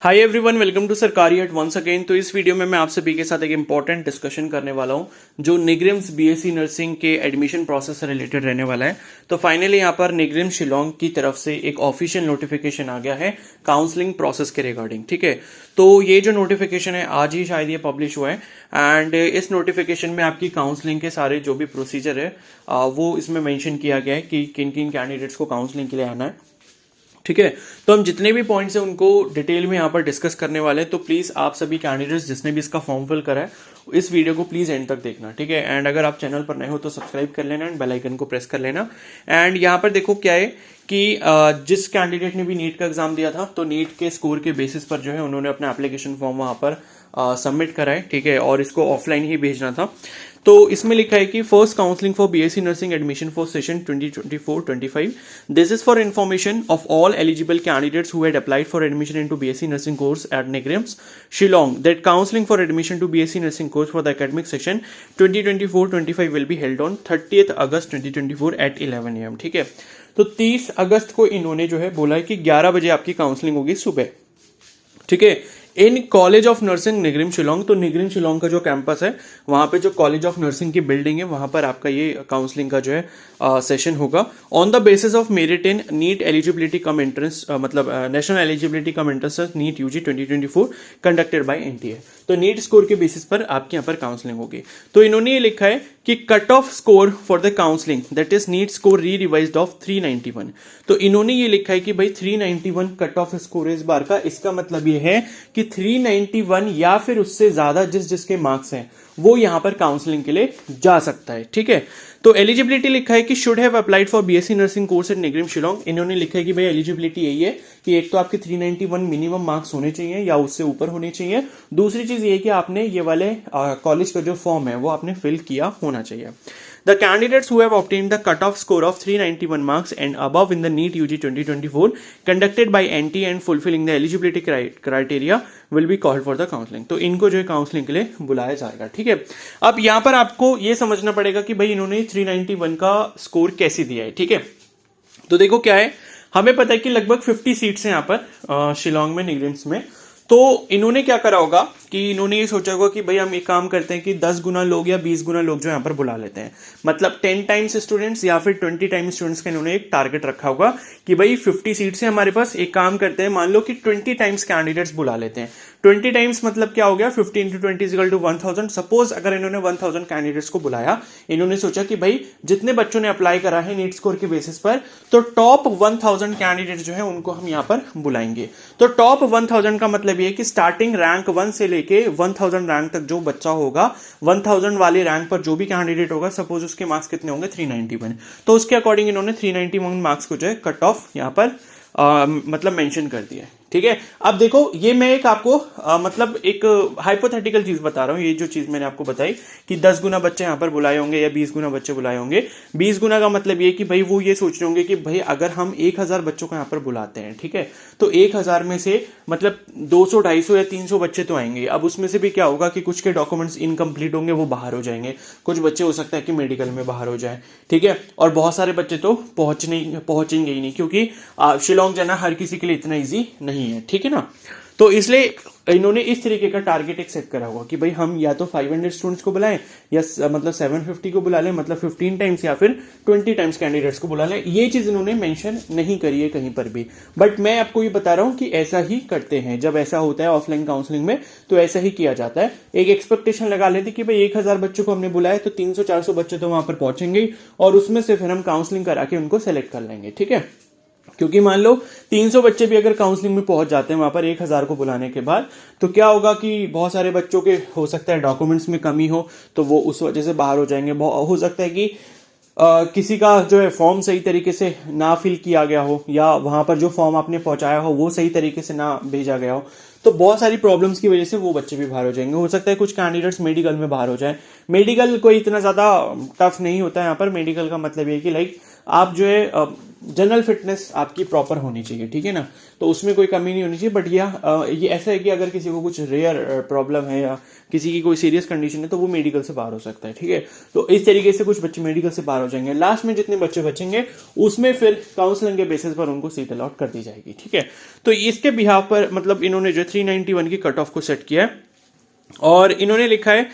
Hi everyone, welcome to सरकारी हट once again. तो इस वीडियो में मैं आप सभी के साथ एक इंपॉर्टेंट डिस्कशन करने वाला हूं जो निग्रिम्स बीएससी नर्सिंग के एडमिशन प्रोसेस से रिलेटेड रहने वाला है। तो फाइनली यहां पर निग्रिम्स शिलोंग की तरफ से एक ऑफिशियल नोटिफिकेशन आ गया है काउंसलिंग प्रोसेस के रिगार्डिंग। ठीक है, तो ये जो नोटिफिकेशन है आज ही शायद ये पब्लिश हुआ है एंड इस नोटिफिकेशन में आपकी काउंसलिंग के सारे जो भी प्रोसीजर है वो इसमें मेंशन किया गया है कि किन किन कैंडिडेट्स को काउंसलिंग के लिए आना है। ठीक है, तो हम जितने भी पॉइंट्स हैं उनको डिटेल में यहाँ पर डिस्कस करने वाले हैं। तो प्लीज़ आप सभी कैंडिडेट्स जिसने भी इसका फॉर्म फिल करा है इस वीडियो को प्लीज़ एंड तक देखना। ठीक है, एंड अगर आप चैनल पर नए हो तो सब्सक्राइब कर लेना एंड बेल आइकन को प्रेस कर लेना। एंड यहाँ पर देखो क्या है कि जिस कैंडिडेट ने भी नीट का एग्जाम दिया था तो नीट के स्कोर के बेसिस पर जो है उन्होंने अपना एप्लीकेशन फॉर्म वहाँ पर सबमिट करा है। ठीक है, और इसको ऑफलाइन ही भेजना था। तो इसमें लिखा है कि first counselling for BSc nursing admission for session 2024-25 this is for information of all eligible candidates who had applied for admission into BSc nursing course at NEIGRIHMS Shillong that counselling for admission to BSc nursing course for the academic session 2024-25 will be held on 30th August 2024 at 11 AM। ठीक है, तो 30 अगस्त को इन्होंने जो है बोला है कि 11 बजे आपकी काउंसलिंग होगी सुबह। ठीक है, in college of nursing NEIGRIHMS Shillong. तो निग्रिम शिलोंग का जो कैंपस है वहां पे जो कॉलेज ऑफ नर्सिंग की बिल्डिंग है वहां पर आपका ये काउंसलिंग का जो है सेशन होगा on the basis of merit in NEET eligibility cum entrance, मतलब national eligibility cum entrance NEET UG 2024 conducted by NTA. तो नीट स्कोर के बेसिस पर आपके यहाँ पर काउंसलिंग होगी। तो इन्होंने ये लिखा है कि cut off score for the counselling that is NEET score re revised of 391। तो इन्होंने ये लिखा है कि भाई 391 कट ऑफ स्कोर है इस बार का। इसका मतलब ये है कि 391 या फिर उससे ज्यादा जिसके मार्क्स हैं वो यहां पर काउंसलिंग के लिए जा सकता है। ठीक है, तो एलिजिबिलिटी लिखा है कि should have applied for BSc nursing course at NEIGRIHMS Shillong. इन्होंने लिखा है कि भाई एलिजिबिलिटी यही है कि एक तो आपके 391 मिनिमम मार्क्स होने चाहिए या उससे ऊपर होने चाहिए। दूसरी चीज ये है कि आपने ये वाले कॉलेज का जो फॉर्म है वो आपने फिल किया होना चाहिए। The candidates who have obtained the cutoff score of 391 marks and above in the NEET UG 2024 conducted by NT and fulfilling the eligibility criteria will be called for the counseling। तो इनको जो है counselling के लिए बुलाया जाएगा। ठीक है, अब यहाँ पर आपको ये समझना पड़ेगा कि भाई इन्होंने 391 का स्कोर कैसे दिया है। ठीक है, तो देखो क्या है, हमें पता है कि लगभग 50 सीट्स हैं यहाँ पर शिलोंग में निग्रिम्स में। तो इन्होंने क्या करा होगा कि इन्होंने ये सोचा होगा कि भाई हम एक काम करते हैं कि 10 गुना लोग या 20 गुना लोग जो यहाँ पर बुला लेते हैं, मतलब 10 टाइम्स स्टूडेंट्स या फिर 20 टाइम्स स्टूडेंट्स का इन्होंने एक टारगेट रखा होगा कि भाई 50 सीट्स है हमारे पास, एक काम करते हैं मान लो कि 20 टाइम्स कैंडिडेट्स बुला लेते हैं। 20 टाइम्स मतलब क्या हो गया, 50 into 20 इक्वल टू 1000। सपोज अगर इन्होंने 1000 कैंडिडेट्स को बुलाया, इन्होंने सोचा कि भाई जितने बच्चों ने अप्लाई करा है नीट स्कोर के बेसिस पर तो टॉप 1000 कैंडिडेट्स जो है उनको हम यहाँ पर बुलाएंगे। तो टॉप 1000 का मतलब ये है कि स्टार्टिंग रैंक 1 से लेके 1000 रैंक तक जो बच्चा होगा, 1000 वाले रैंक पर जो भी कैंडिडेट होगा, सपोज उसके मार्क्स कितने होंगे 391, तो उसके अकॉर्डिंग इन्होंने 391 मार्क्स को जो है कट ऑफ यहाँ पर मतलब मेंशन कर दिया है। ठीक है, अब देखो ये मैं एक आपको मतलब एक हाइपोथेटिकल चीज बता रहा हूं। ये जो चीज मैंने आपको बताई कि 10 गुना बच्चे यहां पर बुलाए होंगे या 20 गुना बच्चे बुलाए होंगे। 20 गुना का मतलब ये कि भाई वो ये सोच रहे होंगे कि भाई अगर हम 1000 बच्चों को यहां पर बुलाते हैं, ठीक है, तो 1000 में से मतलब 200 250 या 300 बच्चे तो आएंगे। अब उसमें से भी क्या होगा कि कुछ के डॉक्यूमेंट्स इनकम्प्लीट होंगे, वो बाहर हो जाएंगे, कुछ बच्चे हो सकता है कि मेडिकल में बाहर हो जाए। ठीक है, और बहुत सारे बच्चे तो पहुंचेंगे ही नहीं, क्योंकि शिलोंग जाना हर किसी के लिए इतना ईजी नहीं है। ठीक है ना, तो इसलिए इन्होंने इस तरीके का टारगेट एक सेट करा होगा कि भाई हम या तो 500 स्टूडेंट्स को बुलाएं या मतलब 750 को बुला लें, मतलब 15 टाइम्स या फिर 20 टाइम्स कैंडिडेट्स को बुला लें। ये चीज इन्होंने मेंशन नहीं करी है कहीं पर भी, बट मैं आपको ये बता रहा हूं कि ऐसा ही करते हैं। जब ऐसा होता है ऑफलाइन काउंसलिंग में तो ऐसा ही किया जाता है। एक एक्सपेक्टेशन लगा लेते कि भाई 1000 बच्चों को हमने बुलाया तो 300-400 बच्चे तो वहां पर पहुंचेंगे और उसमें से फिर हम काउंसलिंग करा के उनको सेलेक्ट कर लेंगे। ठीक है, क्योंकि मान लो 300 बच्चे भी अगर काउंसलिंग में पहुंच जाते हैं वहां पर 1000 को बुलाने के बाद, तो क्या होगा कि बहुत सारे बच्चों के हो सकता है डॉक्यूमेंट्स में कमी हो तो वो उस वजह से बाहर हो जाएंगे। हो सकता है कि किसी का जो है फॉर्म सही तरीके से ना फिल किया गया हो या वहां पर जो फॉर्म आपने पहुंचाया हो वो सही तरीके से ना भेजा गया हो, तो बहुत सारी प्रॉब्लम्स की वजह से वो बच्चे भी बाहर हो जाएंगे। हो सकता है कुछ कैंडिडेट्स मेडिकल में बाहर हो जाए। मेडिकल कोई इतना ज्यादा टफ नहीं होता है यहाँ पर। मेडिकल का मतलब ये कि लाइक आप जो है जनरल फिटनेस आपकी प्रॉपर होनी चाहिए, ठीक है ना, तो उसमें कोई कमी नहीं होनी चाहिए। बट ये ऐसा है कि अगर किसी को कुछ रेयर प्रॉब्लम है या किसी की कोई सीरियस कंडीशन है तो वो मेडिकल से बाहर हो सकता है, ठीक है। तो इस तरीके से कुछ बच्चे मेडिकल से बाहर हो जाएंगे। लास्ट में जितने बच्चे बचेंगे उसमें फिर काउंसलिंग के बेसिस पर उनको सीट अलॉट कर दी जाएगी, ठीक है। तो इसके बिहाफ पर मतलब इन्होंने जो 391 की कट ऑफ को सेट किया है और इन्होंने लिखा है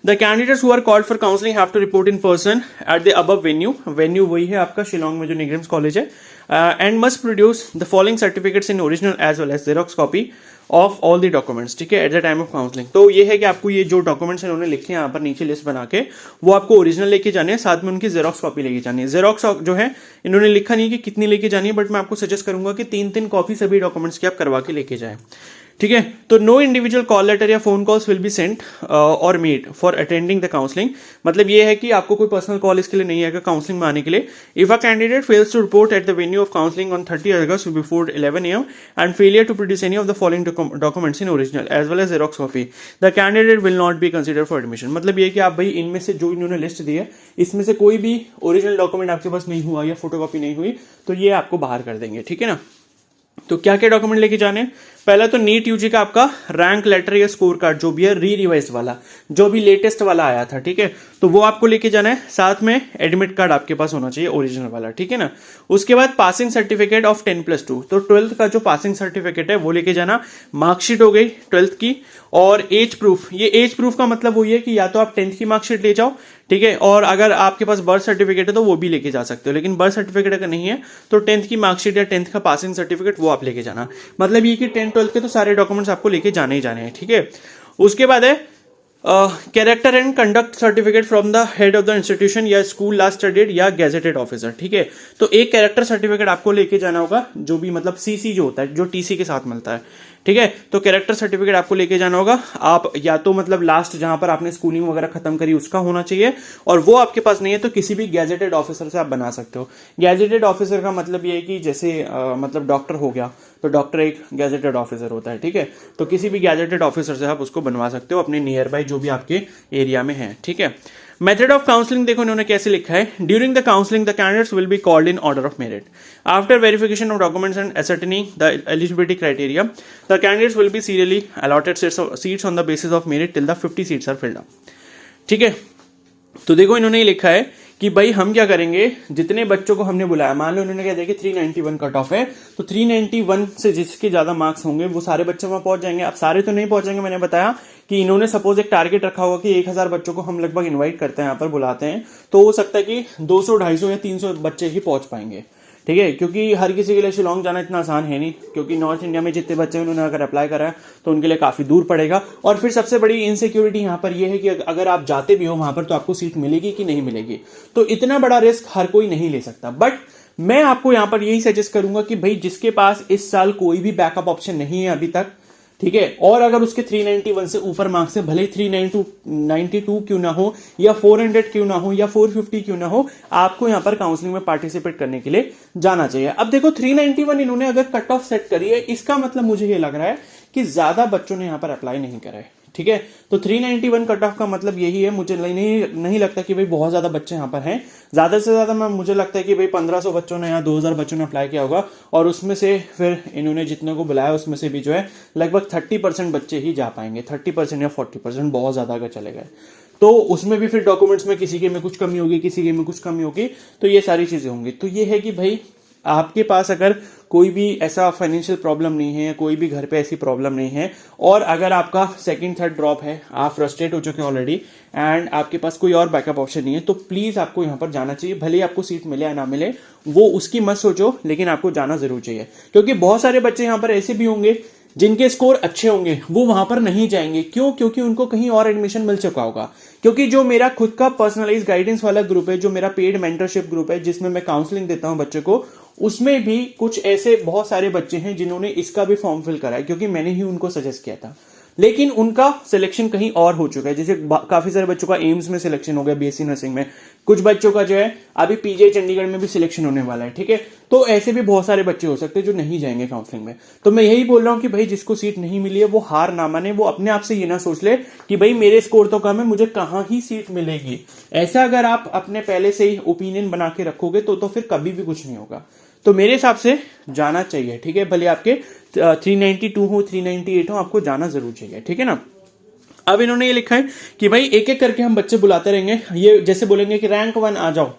the candidates who are called for counselling have to report in person at the above venue वही है आपका शिलोंग में जो निग्रिम्स कॉलेज है, and must produce the following certificates in original as well as xerox copy of all the documents, ठीक है, at the time of counselling. तो ये है कि आपको ये जो डॉक्यूमेंट्स इन्होंने लिखे हैं यहाँ पर नीचे लिस्ट बना के, वो आपको ओरिजिनल लेके जाने हैं, साथ में उनकी जेरोक्स कॉपी लेके जानी है। जेरोक्स जो है इन्होंने लिखा नहीं कि कितनी लेके जानी है, बट मैं आपको सजेस्ट करूंगा कि 3-3 कॉपी सभी डॉक्यूमेंट्स की आप करवा के लेके जाएं, ठीक है। तो नो इंडिविजुअल कॉल लेटर या phone calls will be sent और made for attending the counselling. मतलब ये है कि आपको कोई पर्सनल कॉल इसके लिए नहीं आएगा काउंसलिंग में आने के लिए। If a candidate fails to report at the venue of counselling on 30 August before 11 AM and failure to produce any of the following documents in original as well as xerox copy, the candidate will not be consider for admission. मतलब ये कि आप भाई इनमें से जो इन्होंने list दी है इसमें से कोई भी ओरिजिनल डॉक्यूमेंट आपके पास नहीं हुआ या फोटोकॉपी नहीं हुई तो ये आपको बाहर कर देंगे, ठीक है ना। तो क्या क्या डॉक्यूमेंट लेके जाने, पहला तो नीट यूजी का आपका रैंक लेटर या स्कोर कार्ड जो भी है रिवाइज वाला, जो भी लेटेस्ट वाला आया था, ठीक है, तो वो आपको लेके जाना है। साथ में एडमिट कार्ड आपके पास होना चाहिए ओरिजिनल वाला, ठीक है ना। उसके बाद पासिंग सर्टिफिकेट ऑफ 10+2, तो 12th का जो पासिंग सर्टिफिकेट है वो लेके जाना। मार्कशीट हो गई 12th की, और एज प्रूफ। ये एज प्रूफ का मतलब वही है कि या तो आप 10th की मार्कशीट ले जाओ, ठीक है, और अगर आपके पास बर्थ सर्टिफिकेट है तो वो भी लेके जा सकते हो, लेकिन बर्थ सर्टिफिकेट अगर नहीं है तो 10th की मार्कशीट या 10th का पासिंग सर्टिफिकेट वो आप लेके जाना। मतलब ये कि 10th-12th के तो सारे डॉक्यूमेंट्स आपको लेके जाने ही जाने हैं, ठीक है। उसके बाद है character and conduct certificate from the head of the institution या स्कूल लास्ट स्टडीड या गेजेटेड ऑफिसर, ठीक है। तो एक कैरेक्टर सर्टिफिकेट आपको लेके जाना होगा, जो भी मतलब सीसी जो होता है, जो टीसी के साथ मिलता है, ठीक है। तो कैरेक्टर सर्टिफिकेट आपको लेके जाना होगा। आप या तो मतलब लास्ट जहां पर आपने स्कूलिंग वगैरह खत्म करी उसका होना चाहिए, और वो आपके पास नहीं है तो किसी भी गैजेटेड ऑफिसर से आप बना सकते हो। गैजेटेड ऑफिसर का मतलब ये है कि जैसे मतलब डॉक्टर हो गया तो डॉक्टर एक गैजेटेड ऑफिसर होता है, ठीक है। तो किसी भी गैजेटेड ऑफिसर से आप उसको बनवा सकते हो अपने नियर बाय जो भी आपके एरिया में है, ठीक है। मेथड ऑफ काउंसलिंग देखो इन्होंने कैसे लिखा है। During the counselling the candidates will be called in order of merit after verification of documents and ascertaining the eligibility criteria the candidates will be serially allotted seats on the basis of merit till the 50 seats are filled up, ठीक है। तो देखो इन्होंने ये लिखा है कि भाई हम क्या करेंगे, जितने बच्चों को हमने बुलाया, मान लो उन्होंने क्या दिया कि 391 कट ऑफ है, तो 391 से जिसके ज्यादा मार्क्स होंगे वो सारे बच्चे वहां पहुंच जाएंगे। अब सारे तो नहीं पहुंचेंगे, मैंने बताया कि इन्होंने सपोज एक टारगेट रखा होगा कि 1000 बच्चों को हम लगभग इन्वाइट करते हैं, यहाँ पर बुलाते हैं, तो हो सकता है कि 200, 250 या 300 बच्चे ही पहुंच पाएंगे, ठीक है। क्योंकि हर किसी के लिए शिलोंग जाना इतना आसान है नहीं, क्योंकि नॉर्थ इंडिया में जितने बच्चे उन्होंने अगर अप्लाई करा है तो उनके लिए काफी दूर पड़ेगा। और फिर सबसे बड़ी इनसिक्योरिटी यहाँ पर यह है कि अगर आप जाते भी हो वहां पर तो आपको सीट मिलेगी कि नहीं मिलेगी, तो इतना बड़ा रिस्क हर कोई नहीं ले सकता। बट मैं आपको यहाँ पर यही सजेस्ट करूंगा कि भाई जिसके पास इस साल कोई भी बैकअप ऑप्शन नहीं है अभी तक, ठीक है, और अगर उसके 391 से ऊपर मार्क्स है, भले ही 392 क्यों ना हो या 400 क्यों ना हो या 450 क्यों ना हो, आपको यहां पर काउंसलिंग में पार्टिसिपेट करने के लिए जाना चाहिए। अब देखो 391 इन्होंने अगर कट ऑफ सेट करी है, इसका मतलब मुझे ये लग रहा है कि ज्यादा बच्चों ने यहां पर अप्लाई नहीं करा है, ठीक है। तो 391 कट ऑफ का मतलब यही है। मुझे नहीं लगता कि भाई बहुत ज्यादा बच्चे यहां पर हैं, ज्यादा से ज्यादा मुझे लगता है कि भाई 1500 बच्चों ने या 2000 बच्चों ने अप्लाई किया होगा, और उसमें से फिर इन्होंने जितने को बुलाया उसमें से भी जो है लगभग 30% बच्चे ही जा पाएंगे, 30% या 40%, बहुत ज्यादा अगर चले गए तो उसमें भी फिर डॉक्यूमेंट्स में किसी के में कुछ कमी होगी, किसी के में कुछ कमी होगी, तो ये सारी चीजें होंगी। तो ये है कि भाई आपके पास अगर कोई भी ऐसा फाइनेंशियल प्रॉब्लम नहीं है, कोई भी घर पे ऐसी प्रॉब्लम नहीं है, और अगर आपका सेकंड थर्ड ड्रॉप है, आप फ्रस्ट्रेट हो चुके हैं ऑलरेडी, एंड आपके पास कोई और बैकअप ऑप्शन नहीं है, तो प्लीज आपको यहां पर जाना चाहिए। भले ही आपको सीट मिले या ना मिले, वो उसकी मत सोचो, लेकिन आपको जाना जरूर चाहिए। क्योंकि बहुत सारे बच्चे यहां पर ऐसे भी होंगे जिनके स्कोर अच्छे होंगे, वो वहां पर नहीं जाएंगे। क्यों? क्योंकि उनको कहीं और एडमिशन मिल चुका होगा। क्योंकि जो मेरा खुद का पर्सनलाइज गाइडेंस वाला ग्रुप है, जो मेरा पेड मेंटरशिप ग्रुप है, जिसमें मैं काउंसलिंग देता हूं बच्चे को, उसमें भी कुछ ऐसे बहुत सारे बच्चे हैं जिन्होंने इसका भी फॉर्म फिल करा है, क्योंकि मैंने ही उनको सजेस्ट किया था। लेकिन उनका सिलेक्शन कहीं और हो चुका है। जैसे काफी सारे बच्चों का एम्स में सिलेक्शन हो गया बीएससी नर्सिंग में, कुछ बच्चों का जो है अभी पीजे चंडीगढ़ में भी सिलेक्शन होने वाला है, ठीक है। तो ऐसे भी बहुत सारे बच्चे हो सकते हैं जो नहीं जाएंगे काउंसलिंग में। तो मैं यही बोल रहा हूं कि भाई जिसको सीट नहीं मिली है वो हार ना माने, वो अपने आप से ये ना सोच ले कि भाई मेरे स्कोर तो कम है, मुझे कहां ही सीट मिलेगी। ऐसा अगर आप अपने पहले से ही ओपिनियन बना के रखोगे तो फिर कभी भी कुछ नहीं होगा। तो मेरे हिसाब से जाना चाहिए, ठीक है। भले आपके 392 हो 398 हो, आपको जाना जरूर चाहिए, ठीक है ना। अब इन्होंने ये लिखा है कि भाई एक एक करके हम बच्चे बुलाते रहेंगे। ये जैसे बोलेंगे कि रैंक 1 आ जाओ,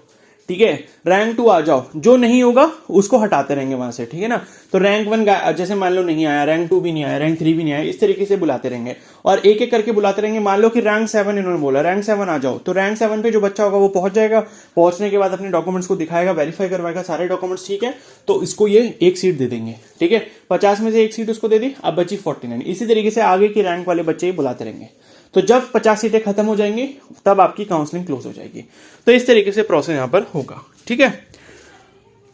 ठीक है, रैंक 2 आ जाओ, जो नहीं होगा उसको हटाते रहेंगे वहां से, ठीक है ना। तो रैंक 1 जैसे मान लो नहीं आया, रैंक 2 भी नहीं आया, रैंक 3 भी नहीं आया, इस तरीके से बुलाते रहेंगे और एक एक करके बुलाते रहेंगे। मान लो कि रैंक 7 इन्होंने बोला, रैंक 7 आ जाओ, तो रैंक 7 पे जो बच्चा होगा वो पहुंच जाएगा। पहुंचने के बाद अपने डॉक्यूमेंट्स को दिखाएगा, वेरीफाई करवाएगा, सारे डॉक्यूमेंट्स ठीक है, तो इसको ये एक सीट दे देंगे, ठीक है। 50 में से एक सीट उसको दे दी, अब बची 49। इसी तरीके से आगे की रैंक वाले बच्चे ही बुलाते रहेंगे। तो जब 50 सीटें खत्म हो जाएंगी तब आपकी काउंसलिंग क्लोज हो जाएगी। तो इस तरीके से प्रोसेस यहां पर होगा, ठीक है।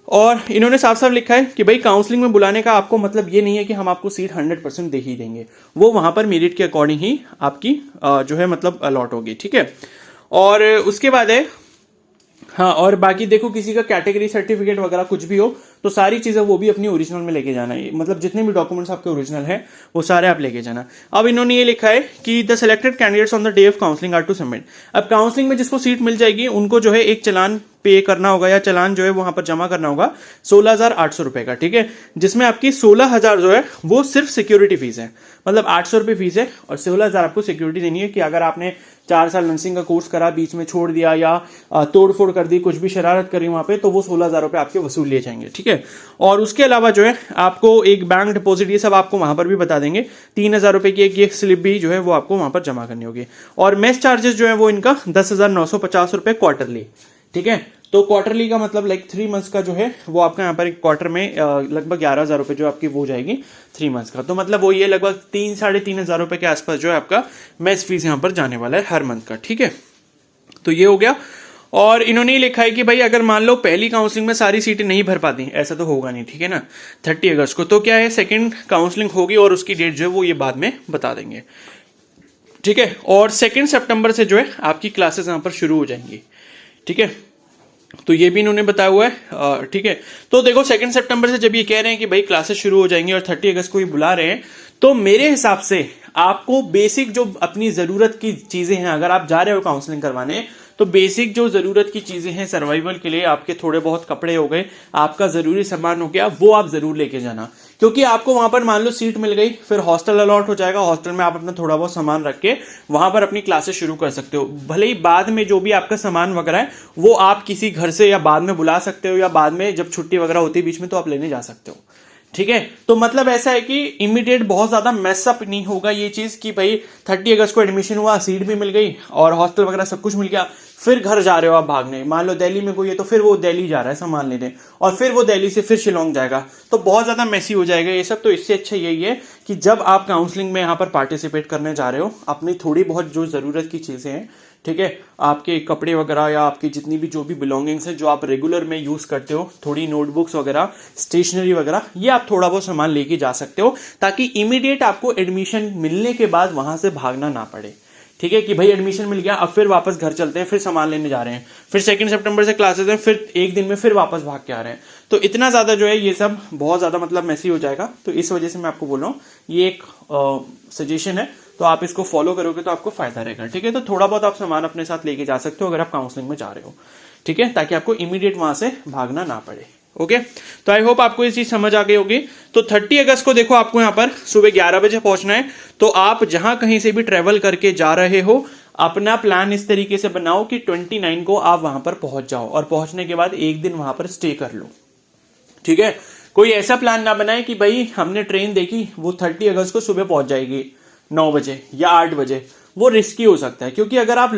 और इन्होंने साफ साफ लिखा है कि भाई काउंसलिंग में बुलाने का आपको मतलब ये नहीं है कि हम आपको सीट 100% दे ही देंगे, वो वहां पर मेरिट के अकॉर्डिंग ही आपकी जो है मतलब अलॉट होगी, ठीक है। और उसके बाद है हाँ, और बाकी देखो किसी का कैटेगरी सर्टिफिकेट वगैरह कुछ भी हो तो सारी चीजें वो भी अपनी ओरिजिनल में लेके जाना है, मतलब जितने भी डॉक्यूमेंट्स आपके ओरिजिनल है वो सारे आप लेके जाना। अब इन्होंने ये लिखा है कि the selected candidates on the day of counselling are to submit. अब काउंसलिंग में जिसको सीट मिल जाएगी उनको जो है एक चलान पे करना होगा, या चलान जो है वहां पर जमा करना होगा 16,800 रुपए का, ठीक है। जिसमें आपकी 16,000 जो है वो सिर्फ सिक्योरिटी फीस है, मतलब 800 रुपए फीस है और 16,000 आपको सिक्योरिटी देनी है कि अगर आपने 4 साल नर्सिंग का कोर्स करा, बीच में छोड़ दिया या तोड़फोड़ कर दी, कुछ भी शरारत करी वहां पे, तो वो 16,000 रुपए आपके वसूल लिए जाएंगे, ठीक है। और उसके अलावा जो है आपको एक बैंक डिपॉजिट, ये सब आपको वहां पर भी बता देंगे, 3,000 रुपए की एक ये स्लिप भी जो है वो आपको वहां पर जमा करनी होगी। और मेस चार्जेस जो है वो इनका 10,950 रुपए क्वार्टरली, ठीक है। तो क्वार्टरली का मतलब लाइक 3 मंथ्स का जो है वो आपका यहाँ पर एक क्वार्टर में लगभग 11,000 रुपए जो आपकी वो जाएगी 3 मंथ्स का। तो मतलब वो ये लगभग 3-3,500 रुपए के आसपास जो है आपका मेस फीस यहाँ पर जाने वाला है हर मंथ का, ठीक है। तो ये हो गया। और इन्होंने लिखा है कि भाई अगर मान लो पहली काउंसलिंग में सारी सीटें नहीं भर पाती, ऐसा तो होगा नहीं, ठीक है ना, 30 अगस्त को, तो क्या है सेकेंड काउंसलिंग होगी और उसकी डेट जो है वो ये बाद में बता देंगे, ठीक है। और 2 सितंबर से जो है आपकी क्लासेस यहाँ पर शुरू हो जाएंगी, ठीक है। तो ये भी इन्होंने बताया हुआ है, ठीक है। तो देखो 2 सितंबर से जब ये कह रहे हैं कि भाई क्लासेस शुरू हो जाएंगी और 30 अगस्त को ही बुला रहे हैं, तो मेरे हिसाब से आपको बेसिक जो अपनी जरूरत की चीजें हैं, अगर आप जा रहे हो काउंसलिंग करवाने, तो बेसिक जो जरूरत की चीजें हैं सर्वाइवल के लिए, आपके थोड़े बहुत कपड़े हो गए, आपका जरूरी सामान हो गया, वो आप जरूर लेके जाना। क्योंकि आपको वहां पर मान लो सीट मिल गई, फिर हॉस्टल अलॉट हो जाएगा, हॉस्टल में आप अपना थोड़ा बहुत सामान रख के वहां पर अपनी क्लासेस शुरू कर सकते हो। भले ही बाद में जो भी आपका सामान वगैरह है वो आप किसी घर से या बाद में बुला सकते हो, या बाद में जब छुट्टी वगैरह होती है बीच में तो आप लेने जा सकते हो, ठीक है। तो मतलब ऐसा है कि इमीडिएट बहुत ज्यादा मेसअप नहीं होगा ये चीज कि भाई 30 अगस्त को एडमिशन हुआ, सीट भी मिल गई और हॉस्टल वगैरह सब कुछ मिल गया, फिर घर जा रहे हो आप भागने। मान लो दिल्ली में कोई है तो फिर वो दिल्ली जा रहा है सामान लेने, और फिर वो दिल्ली से फिर शिलोंग जाएगा, तो बहुत ज्यादा मेसी हो जाएगा ये सब। तो इससे अच्छा यही है कि जब आप काउंसलिंग में यहाँ पर पार्टिसिपेट करने जा रहे हो, अपनी थोड़ी बहुत जो जरूरत की चीजें हैं, ठीक है, आपके कपड़े वगैरह या आपकी जितनी भी जो भी बिलोंगिंग्स है जो आप रेगुलर में यूज करते हो, थोड़ी नोटबुक्स वगैरह, स्टेशनरी वगैरह, ये आप थोड़ा बहुत सामान लेके जा सकते हो, ताकि इमीडिएट आपको एडमिशन मिलने के बाद वहां से भागना ना पड़े, ठीक है। कि भाई एडमिशन मिल गया, अब फिर वापस घर चलते हैं, फिर सामान लेने जा रहे हैं, फिर 2 सितंबर से क्लासेस हैं, फिर एक दिन में फिर वापस भाग के आ रहे हैं, तो इतना ज्यादा जो है ये सब बहुत ज्यादा मतलब मैसी हो जाएगा। तो इस वजह से मैं आपको बोल रहा हूँ, ये एक सजेशन है, तो आप इसको फॉलो करोगे तो आपको फायदा रहेगा, ठीक है। तो थोड़ा बहुत आप सामान अपने साथ लेके जा सकते हो अगर आप काउंसलिंग में जा रहे हो, ठीक है, ताकि आपको इमीडिएट वहां से भागना ना पड़े, ओके। तो आई होप आपको ये चीज समझ आ गई होगी। तो 30 अगस्त को देखो आपको यहाँ पर सुबह 11 बजे पहुंचना है। तो आप जहां कहीं से भी ट्रेवल करके जा रहे हो, अपना प्लान इस तरीके से बनाओ कि 29 को आप वहां पर पहुंच जाओ, और पहुंचने के बाद एक दिन वहां पर स्टे कर लो, ठीक है। कोई ऐसा प्लान ना बनाए कि भाई हमने ट्रेन देखी वो 30 अगस्त को सुबह पहुंच जाएगी 9 बजे या 8 बजे, वो रिस्की हो सकता है। क्योंकि अगर आप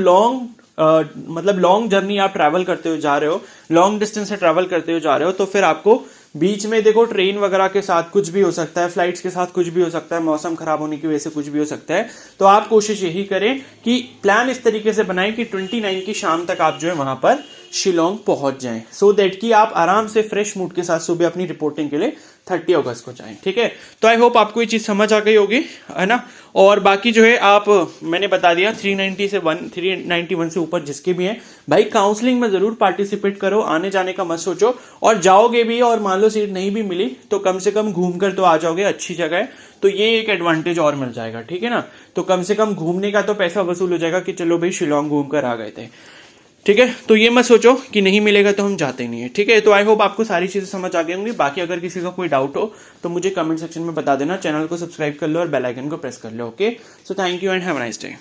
मतलब लॉन्ग जर्नी आप ट्रैवल करते हुए जा रहे हो, लॉन्ग डिस्टेंस से ट्रैवल करते हुए जा रहे हो, तो फिर आपको बीच में देखो ट्रेन वगैरह के साथ कुछ भी हो सकता है, फ्लाइट्स के साथ कुछ भी हो सकता है, मौसम खराब होने की वजह से कुछ भी हो सकता है। तो आप कोशिश यही करें कि प्लान इस तरीके से बनाएं कि 29 की शाम तक आप जो है वहां पर शिलोंग पहुंच जाएं, सो दैट कि आप आराम से फ्रेश मूड के साथ सुबह अपनी रिपोर्टिंग के लिए 30 अगस्त को जाएं, ठीक है। तो आई होप आपको ये चीज समझ आ गई होगी, है ना। और बाकी जो है आप, मैंने बता दिया 391 से ऊपर जिसके भी हैं भाई, काउंसलिंग में जरूर पार्टिसिपेट करो, आने जाने का मत सोचो। और जाओगे भी और मान लो सीट नहीं भी मिली तो कम से कम घूम कर तो आ जाओगे, अच्छी जगह है, तो ये एक एडवांटेज और मिल जाएगा, ठीक है ना। तो कम से कम घूमने का तो पैसा वसूल हो जाएगा कि चलो भाई शिलोंग घूम कर आ गए थे, ठीक है। तो ये मत सोचो कि नहीं मिलेगा तो हम जाते नहीं है, ठीक है। तो आई होप आपको सारी चीजें समझ आ गई होंगी। बाकी अगर किसी का कोई डाउट हो तो मुझे कमेंट सेक्शन में बता देना। चैनल को सब्सक्राइब कर लो और बेल आइकन को प्रेस कर लो। Okay, so thank you and have a nice day.